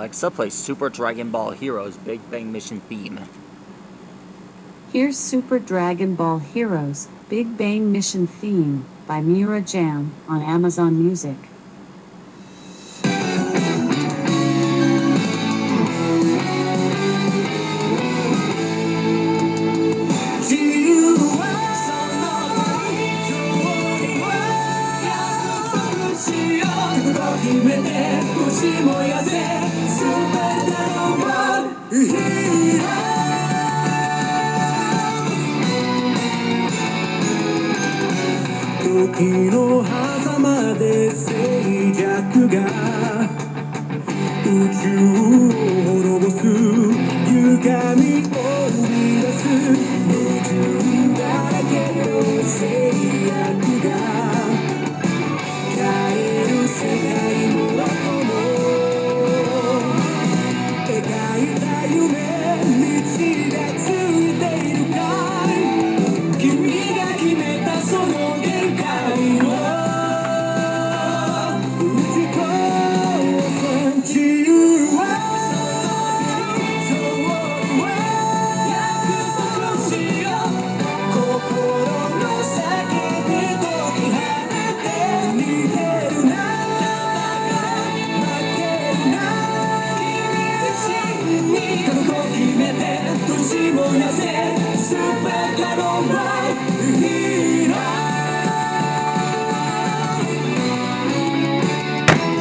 Alexa, play Super Dragon Ball Heroes Big Bang Mission theme. Here's Super Dragon Ball Heroes Big Bang Mission theme by Mira Jam on Amazon Music.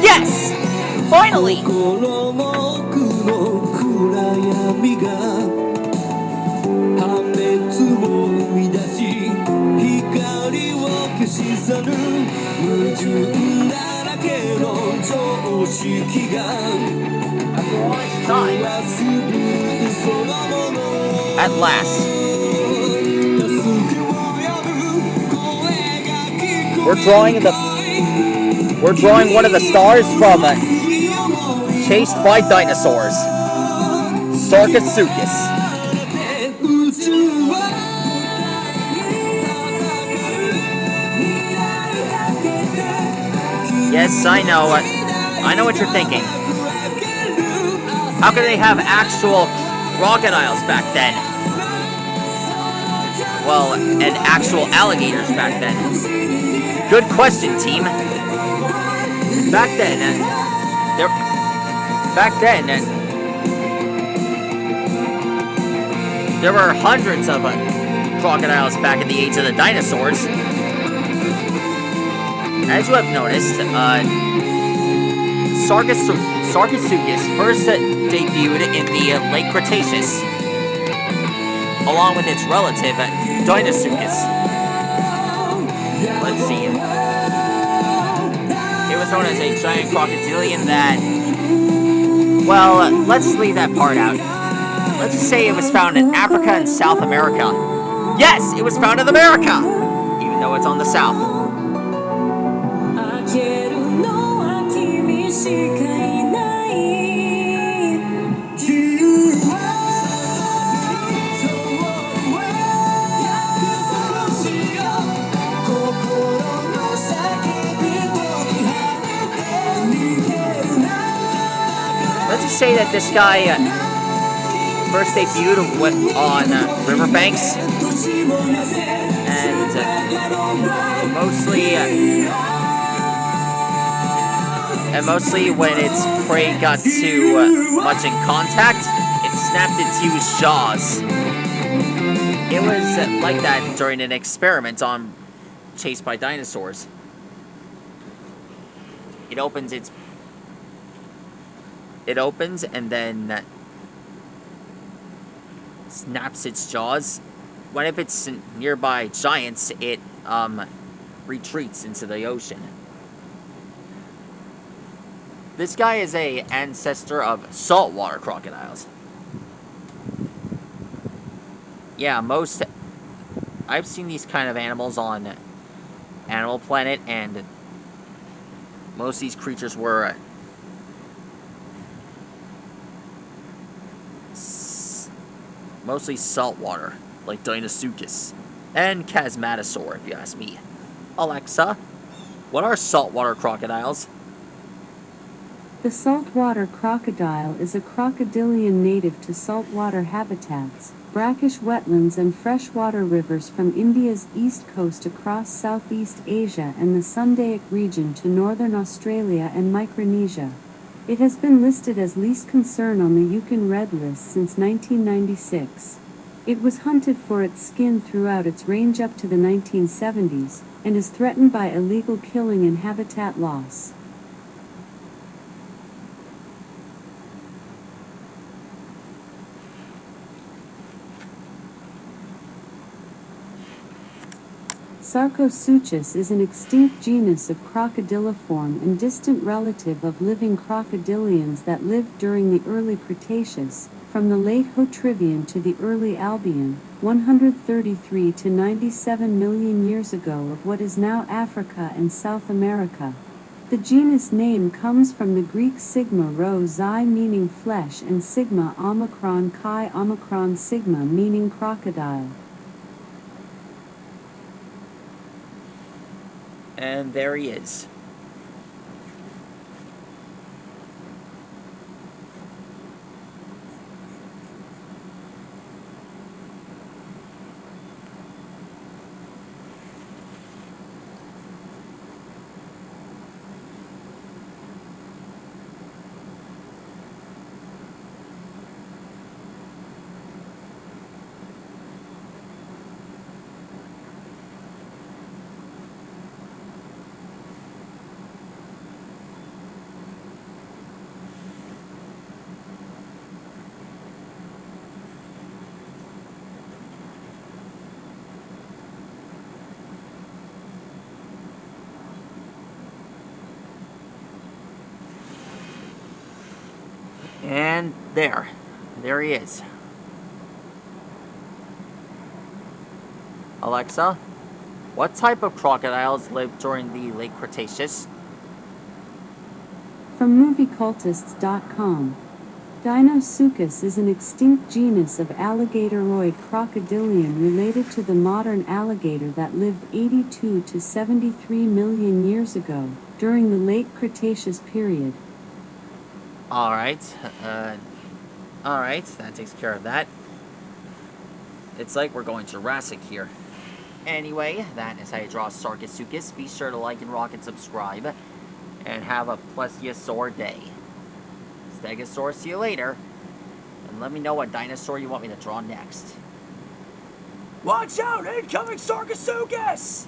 Yes! Finally! At last. We're drawing one of the stars from Chased by Dinosaurs. Sarcosuchus. Yes, I know. I know what you're thinking. How could they have actual crocodiles back then? Well, and actual alligators back then. Good question, team. Back then, there were hundreds of crocodiles back in the age of the dinosaurs. As you have noticed, Sarchosuchus first debuted in the late Cretaceous, along with its relative, Dinosuchus. Let's see. It was known as a giant crocodilian that... Well, let's leave that part out. Let's just say it was found in Africa and South America. Yes, it was found in America! Even though it's on the south. Let's just say that this guy first debuted on riverbanks, and mostly when its prey got too much in contact, it snapped its huge jaws. It was like that during an experiment on Chased by Dinosaurs. It opens and then snaps its jaws. When if it's nearby giants, it retreats into the ocean. This guy is an ancestor of saltwater crocodiles. Yeah, I've seen these kind of animals on Animal Planet, and most of these creatures were mostly saltwater, like Dinosuchus and Chasmatosaur, if you ask me. Alexa, what are saltwater crocodiles? The saltwater crocodile is a crocodilian native to saltwater habitats, brackish wetlands and freshwater rivers from India's east coast across Southeast Asia and the Sundaic region to northern Australia and Micronesia. It has been listed as least concern on the Yukon Red List since 1996. It was hunted for its skin throughout its range up to the 1970s, and is threatened by illegal killing and habitat loss. Sarchosuchus is an extinct genus of crocodiliform and distant relative of living crocodilians that lived during the Early Cretaceous, from the late Hauterivian to the early Albian, 133 to 97 million years ago of what is now Africa and South America. The genus name comes from the Greek sigma rho xi meaning flesh and sigma omicron chi omicron sigma meaning crocodile. And there he is. And there he is. Alexa, what type of crocodiles lived during the late Cretaceous? From moviecultists.com. Sarcosuchus is an extinct genus of alligatoroid crocodilian related to the modern alligator that lived 82 to 73 million years ago, during the late Cretaceous period. Alright, that takes care of that. It's like we're going Jurassic here. Anyway, that is how you draw Sarcosuchus. Be sure to like and rock and subscribe. And have a plesiosaur day. Stegosaurus, see you later. And let me know what dinosaur you want me to draw next. Watch out! Incoming Sarcosuchus!